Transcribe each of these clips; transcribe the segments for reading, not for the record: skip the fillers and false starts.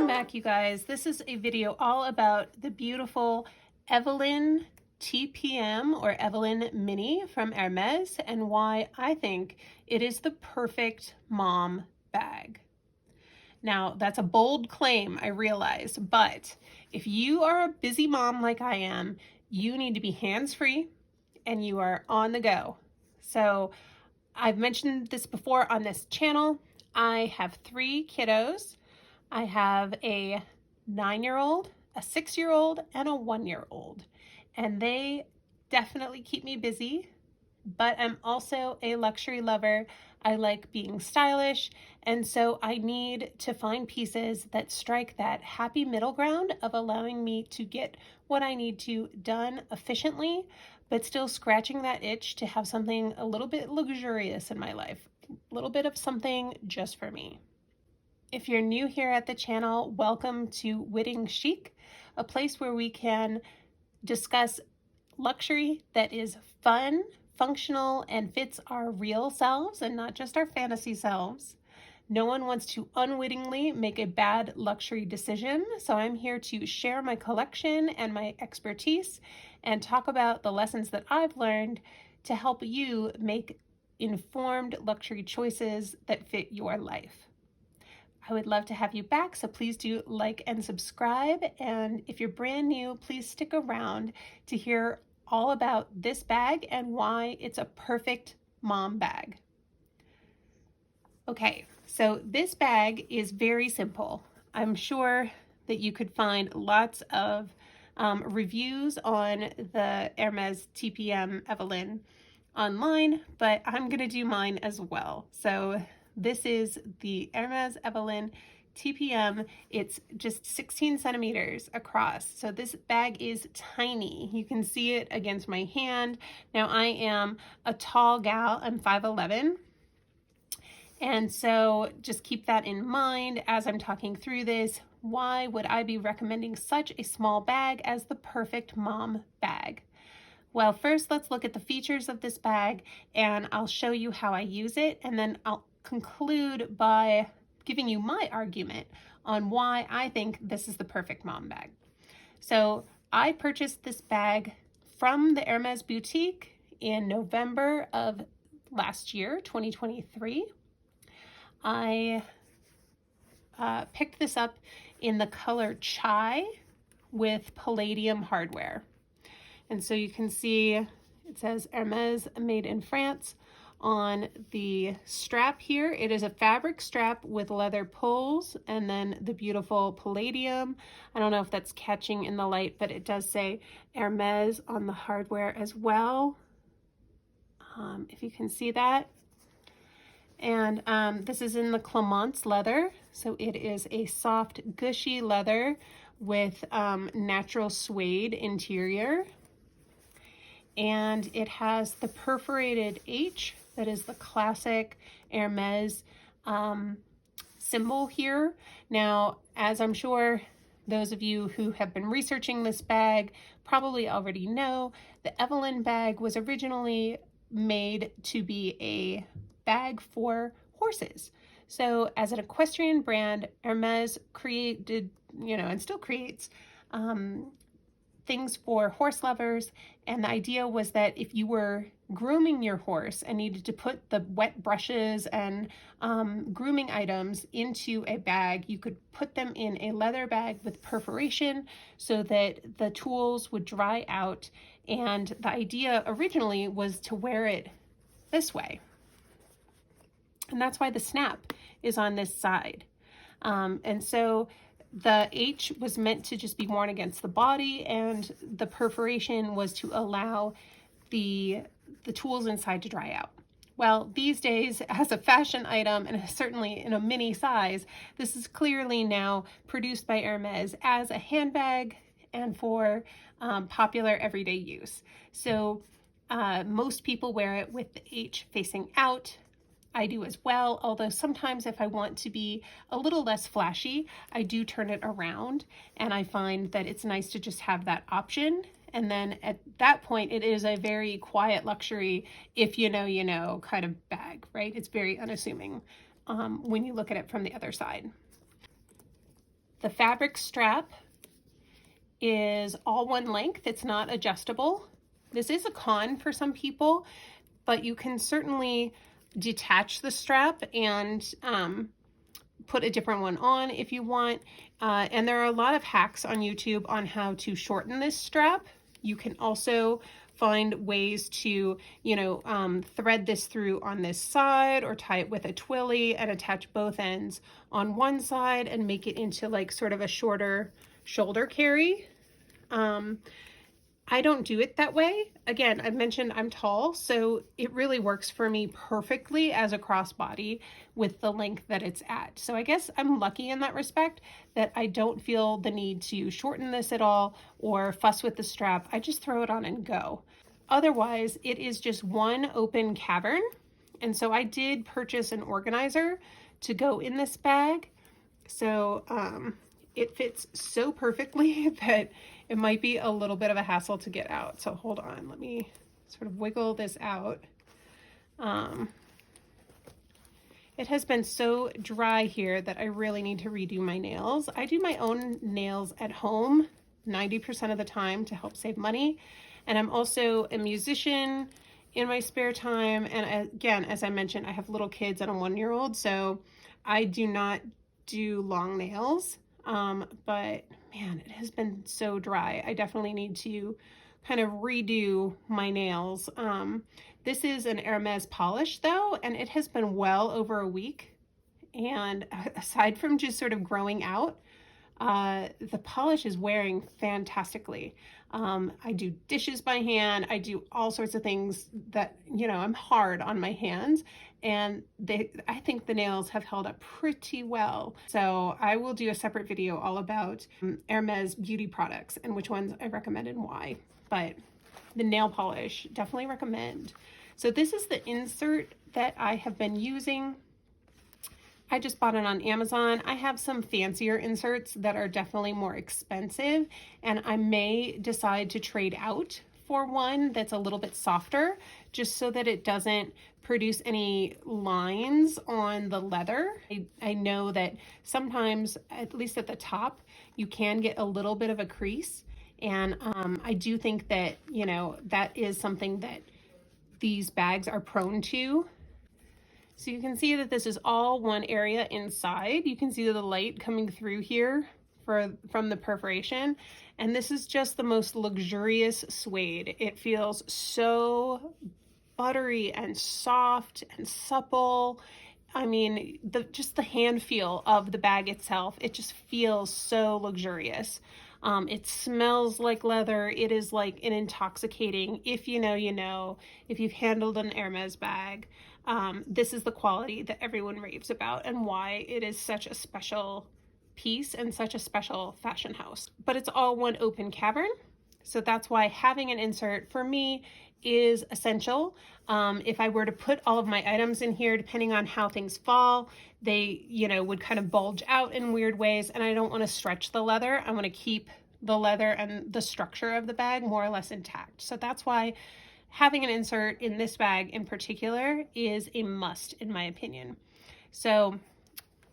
Welcome back, you guys. This is a video all about the beautiful Evelyne TPM or Evelyn Mini from Hermes and why I think it is the perfect mom bag. Now, that's a bold claim, I realize, but if you are a busy mom like I am, you need to be hands-free and you are on the go. So I've mentioned this before on this channel. I have 3 kiddos. I have a 9-year-old, a 6-year-old, and a 1-year-old. And they definitely keep me busy, but I'm also a luxury lover. I like being stylish, and so I need to find pieces that strike that happy middle ground of allowing me to get what I need to done efficiently, but still scratching that itch to have something a little bit luxurious in my life, a little bit of something just for me. If you're new here at the channel, welcome to WittingChic, a place where we can discuss luxury that is fun, functional, and fits our real selves and not just our fantasy selves. No one wants to unwittingly make a bad luxury decision, so I'm here to share my collection and my expertise and talk about the lessons that I've learned to help you make informed luxury choices that fit your life. I would love to have you back, so please do like and subscribe. And if you're brand new, please stick around to hear all about this bag and why it's a perfect mom bag. Okay, so this bag is very simple. I'm sure that you could find lots of reviews on the Hermes TPM Evelyn online, but I'm gonna do mine as well. So this is the Hermes Evelyn TPM. It's just 16 centimeters across. So this bag is tiny. You can see it against my hand. Now I am a tall gal, I'm 5'11". And so just keep that in mind as I'm talking through this. Why would I be recommending such a small bag as the perfect mom bag? Well, first let's look at the features of this bag and I'll show you how I use it, and then I'll conclude by giving you my argument on why I think this is the perfect mom bag. So I purchased this bag from the Hermes boutique in November of last year, 2023. I picked this up in the color chai with palladium hardware. And so you can see it says Hermes made in France on the strap here. It is a fabric strap with leather pulls and then the beautiful palladium. I don't know if that's catching in the light, but it does say Hermes on the hardware as well. If you can see that. And this is in the Clemence leather. So it is a soft, gushy leather with natural suede interior. And it has the perforated H, that is the classic Hermes symbol here. Now, as I'm sure those of you who have been researching this bag probably already know, the Evelyn bag was originally made to be a bag for horses. So as an equestrian brand, Hermes created, and still creates things for horse lovers, and the idea was that if you were grooming your horse and needed to put the wet brushes and grooming items into a bag, you could put them in a leather bag with perforation so that the tools would dry out, and the idea originally was to wear it this way. And that's why the snap is on this side. And so the H was meant to just be worn against the body, and the perforation was to allow the tools inside to dry out. Well, these days, as a fashion item, and certainly in a mini size, this is clearly now produced by Hermes as a handbag and for popular everyday use. So most people wear it with the H facing out. I do as well, although sometimes if I want to be a little less flashy, I do turn it around, and I find that it's nice to just have that option. And then at that point, it is a very quiet luxury, if you know, kind of bag, right? It's very unassuming when you look at it from the other side. The fabric strap is all one length. It's not adjustable. This is a con for some people, but you can certainly detach the strap and put a different one on if you want. And there are a lot of hacks on YouTube on how to shorten this strap. You can also find ways to, you know, thread this through on this side or tie it with a twilly and attach both ends on one side and make it into like sort of a shorter shoulder carry. I don't do it that way. Again, I mentioned I'm tall, so it really works for me perfectly as a crossbody with the length that it's at. So I guess I'm lucky in that respect that I don't feel the need to shorten this at all or fuss with the strap. I just throw it on and go. Otherwise, it is just one open cavern. And so I did purchase an organizer to go in this bag. So it fits so perfectly that it might be a little bit of a hassle to get out. So hold on, let me sort of wiggle this out. It has been so dry here that I really need to redo my nails. I do my own nails at home 90% of the time to help save money. And I'm also a musician in my spare time. And again, as I mentioned, I have little kids and a 1-year-old, so I do not do long nails. But man, it has been so dry. I definitely need to kind of redo my nails. This is an Hermes polish though, and it has been well over a week. And aside from just sort of growing out, the polish is wearing fantastically. I do dishes by hand. I do all sorts of things that, you know, I'm hard on my hands, and I think the nails have held up pretty well. So I will do a separate video all about Hermes beauty products and which ones I recommend and why. But the nail polish, definitely recommend. So this is the insert that I have been using. I just bought it on Amazon. I have some fancier inserts that are definitely more expensive, and I may decide to trade out for one that's a little bit softer, just so that it doesn't produce any lines on the leather. I know that sometimes, at least at the top, you can get a little bit of a crease, and I do think that, you know, that is something that these bags are prone to. So you can see that this is all one area inside. You can see the light coming through here from the perforation. And this is just the most luxurious suede. It feels so buttery and soft and supple. I mean, just the hand feel of the bag itself, it just feels so luxurious. It smells like leather. It is like an intoxicating, if you know, you know, if you've handled an Hermes bag. This is the quality that everyone raves about and why it is such a special piece and such a special fashion house. But it's all one open cavern. So that's why having an insert for me is essential. If I were to put all of my items in here, depending on how things fall, they, you know, would kind of bulge out in weird ways, and I don't want to stretch the leather. I want to keep the leather and the structure of the bag more or less intact. So that's why having an insert in this bag in particular is a must, in my opinion. So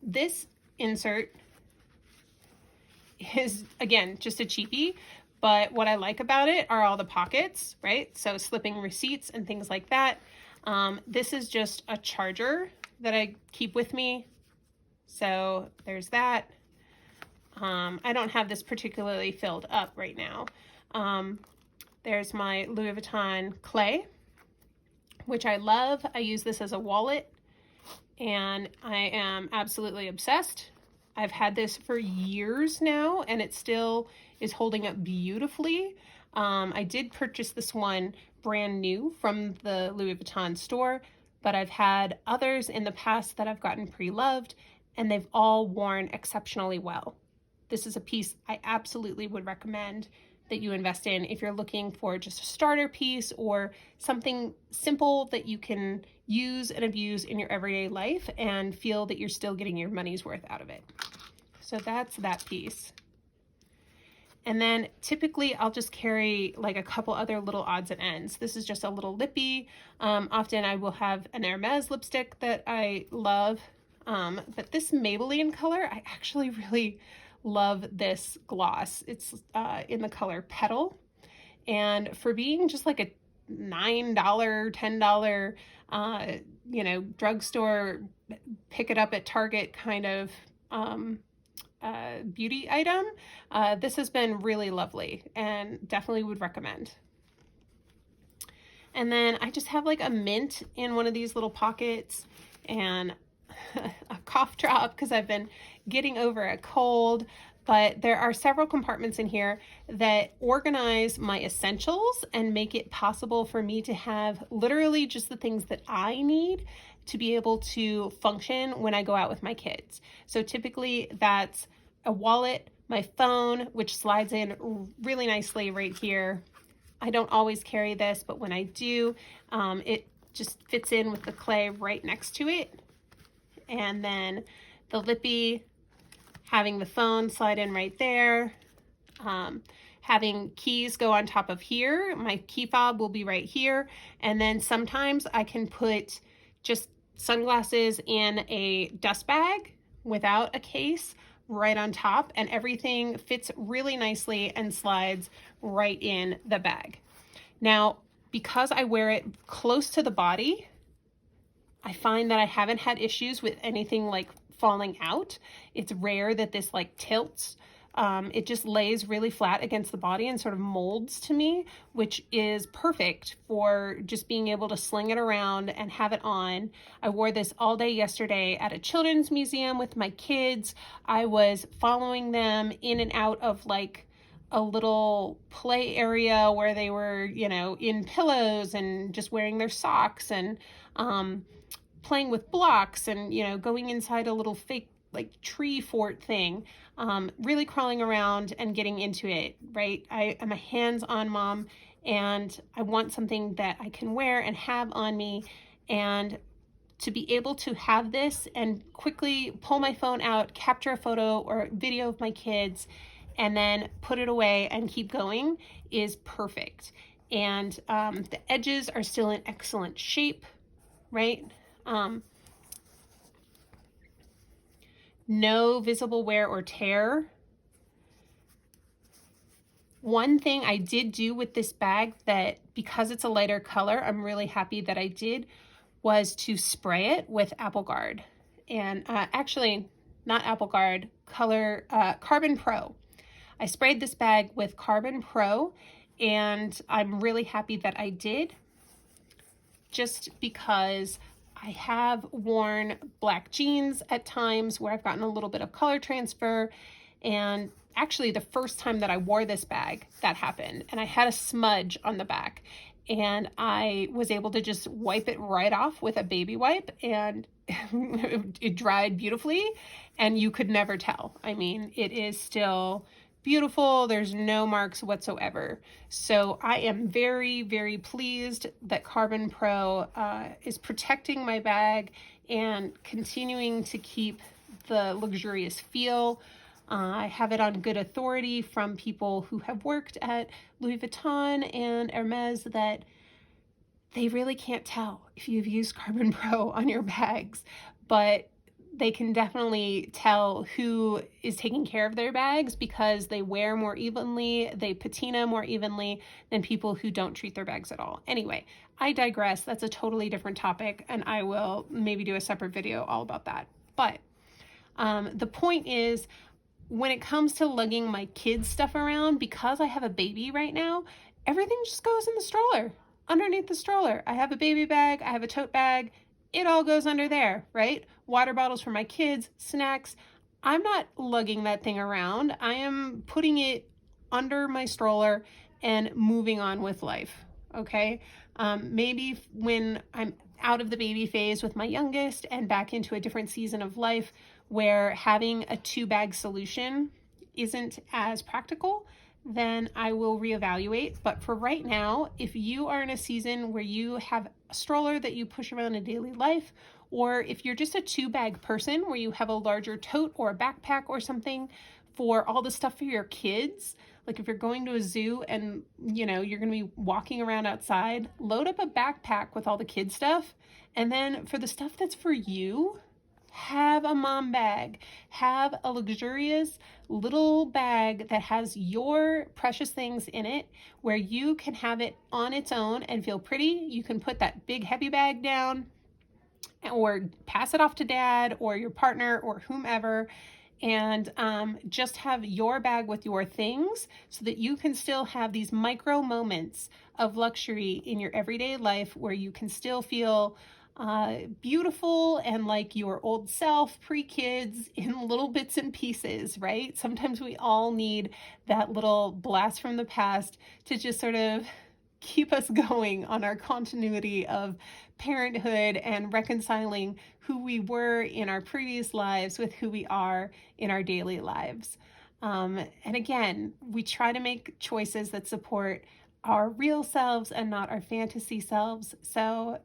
this insert is, again, just a cheapie, but what I like about it are all the pockets, right? So slipping receipts and things like that. This is just a charger that I keep with me. So there's that. I don't have this particularly filled up right now. There's my Louis Vuitton clay, which I love. I use this as a wallet, and I am absolutely obsessed. I've had this for years now, and it still is holding up beautifully. I did purchase this one brand new from the Louis Vuitton store, but I've had others in the past that I've gotten pre-loved, and they've all worn exceptionally well. This is a piece I absolutely would recommend that you invest in if you're looking for just a starter piece or something simple that you can use and abuse in your everyday life and feel that you're still getting your money's worth out of it. So that's that piece. And then typically I'll just carry like a couple other little odds and ends. This is just a little lippy. Often I will have an Hermes lipstick that I love. But this Maybelline color I actually really love this gloss. It's in the color Petal, and for being just like a $9, $10, you know, drugstore, pick it up at Target kind of beauty item, this has been really lovely and definitely would recommend. And then I just have like a mint in one of these little pockets, and a cough drop because I've been getting over a cold. But there are several compartments in here that organize my essentials and make it possible for me to have literally just the things that I need to be able to function when I go out with my kids. So typically that's a wallet, my phone, which slides in really nicely right here. I don't always carry this, but when I do, it just fits in with the clay right next to it. And then the lippy, having the phone slide in right there, having keys go on top of here. My key fob will be right here. And then sometimes I can put just sunglasses in a dust bag without a case right on top, and everything fits really nicely and slides right in the bag. Now, because I wear it close to the body, I find that I haven't had issues with anything like falling out. It's rare that this like tilts. It just lays really flat against the body and sort of molds to me, which is perfect for just being able to sling it around and have it on. I wore this all day yesterday at a children's museum with my kids. I was following them in and out of like a little play area where they were, you know, in pillows and just wearing their socks and playing with blocks and, you know, going inside a little fake like tree fort thing, really crawling around and getting into it, right? I am a hands-on mom, and I want something that I can wear and have on me, and to be able to have this and quickly pull my phone out, capture a photo or video of my kids, and then put it away and keep going is perfect. And the edges are still in excellent shape, right? No visible wear or tear. One thing I did do with this bag that, because it's a lighter color, I'm really happy that I did, was to spray it with Apple Guard. And actually, not Apple Guard, Carbon Pro. I sprayed this bag with Carbon Pro, and I'm really happy that I did, just because I have worn black jeans at times where I've gotten a little bit of color transfer, and actually the first time that I wore this bag, that happened, and I had a smudge on the back, and I was able to just wipe it right off with a baby wipe, and it dried beautifully, and you could never tell. I mean, it is still beautiful. There's no marks whatsoever. So I am very, very pleased that Carbon Pro is protecting my bag and continuing to keep the luxurious feel. I have it on good authority from people who have worked at Louis Vuitton and Hermes that they really can't tell if you've used Carbon Pro on your bags, but they can definitely tell who is taking care of their bags because they wear more evenly, they patina more evenly than people who don't treat their bags at all. Anyway, I digress. That's a totally different topic, and I will maybe do a separate video all about that. But the point is, when it comes to lugging my kids' stuff around, because I have a baby right now, everything just goes in the stroller, underneath the stroller. I have a baby bag, I have a tote bag, it all goes under there, right? Water bottles for my kids, snacks. I'm not lugging that thing around. I am putting it under my stroller and moving on with life, okay? Maybe when I'm out of the baby phase with my youngest and back into a different season of life where having a 2-bag solution isn't as practical, then I will reevaluate. But for right now, if you are in a season where you have a stroller that you push around in daily life, or if you're just a 2-bag person where you have a larger tote or a backpack or something for all the stuff for your kids, like if you're going to a zoo and you know you're going to be walking around outside, load up a backpack with all the kid stuff, and then for the stuff that's for you, have a mom bag. Have a luxurious little bag that has your precious things in it, where you can have it on its own and feel pretty. You can put that big heavy bag down or pass it off to dad or your partner or whomever, and just have your bag with your things so that you can still have these micro moments of luxury in your everyday life where you can still feel beautiful and like your old self pre-kids in little bits and pieces, right? Sometimes we all need that little blast from the past to just sort of keep us going on our continuity of parenthood and reconciling who we were in our previous lives with who we are in our daily lives. And again, we try to make choices that support our real selves and not our fantasy selves. So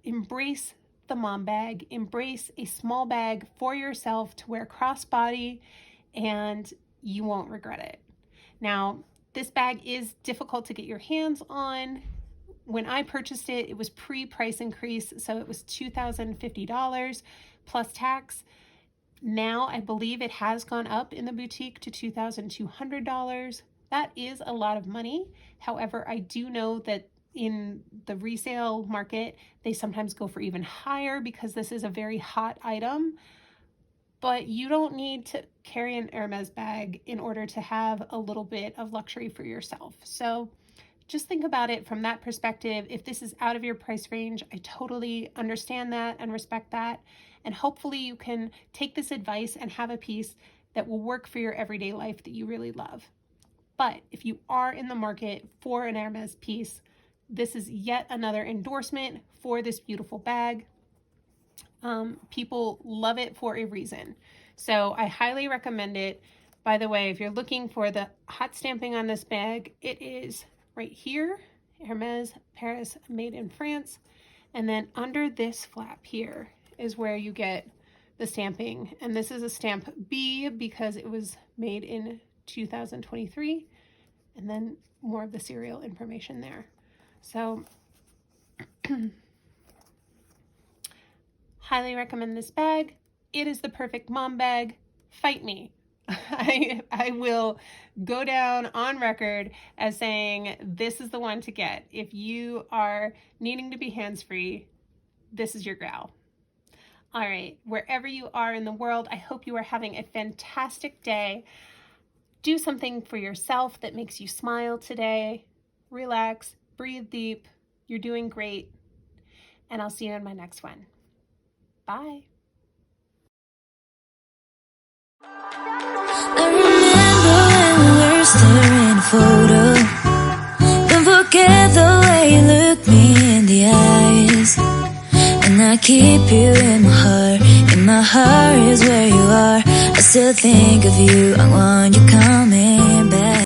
embrace the mom bag, embrace a small bag for yourself to wear crossbody, and you won't regret it. Now, this bag is difficult to get your hands on. When I purchased it, it was pre-price increase, so it was $2,050 plus tax. Now I believe it has gone up in the boutique to $2,200. That is a lot of money. However, I do know that in the resale market, they sometimes go for even higher because this is a very hot item. But you don't need to carry an Hermes bag in order to have a little bit of luxury for yourself. So just think about it from that perspective. If this is out of your price range, I totally understand that and respect that. And hopefully you can take this advice and have a piece that will work for your everyday life that you really love. But if you are in the market for an Hermes piece, this is yet another endorsement for this beautiful bag. People love it for a reason. So I highly recommend it. By the way, if you're looking for the hot stamping on this bag, it is right here, Hermes Paris, made in France. And then under this flap here is where you get the stamping. And this is a stamp B because it was made in 2023. And then more of the serial information there. So highly recommend this bag. It is the perfect mom bag. Fight me. I will go down on record as saying this is the one to get. If you are needing to be hands-free, this is your gal. All right, wherever you are in the world, I hope you are having a fantastic day. Do something for yourself that makes you smile today. Relax, breathe deep. You're doing great. And I'll see you in my next one. Bye. I remember when we were staring at a photo. Don't forget the way you look me in the eyes. And I keep you in my heart. In my heart is where you are. I still think of you. I want you coming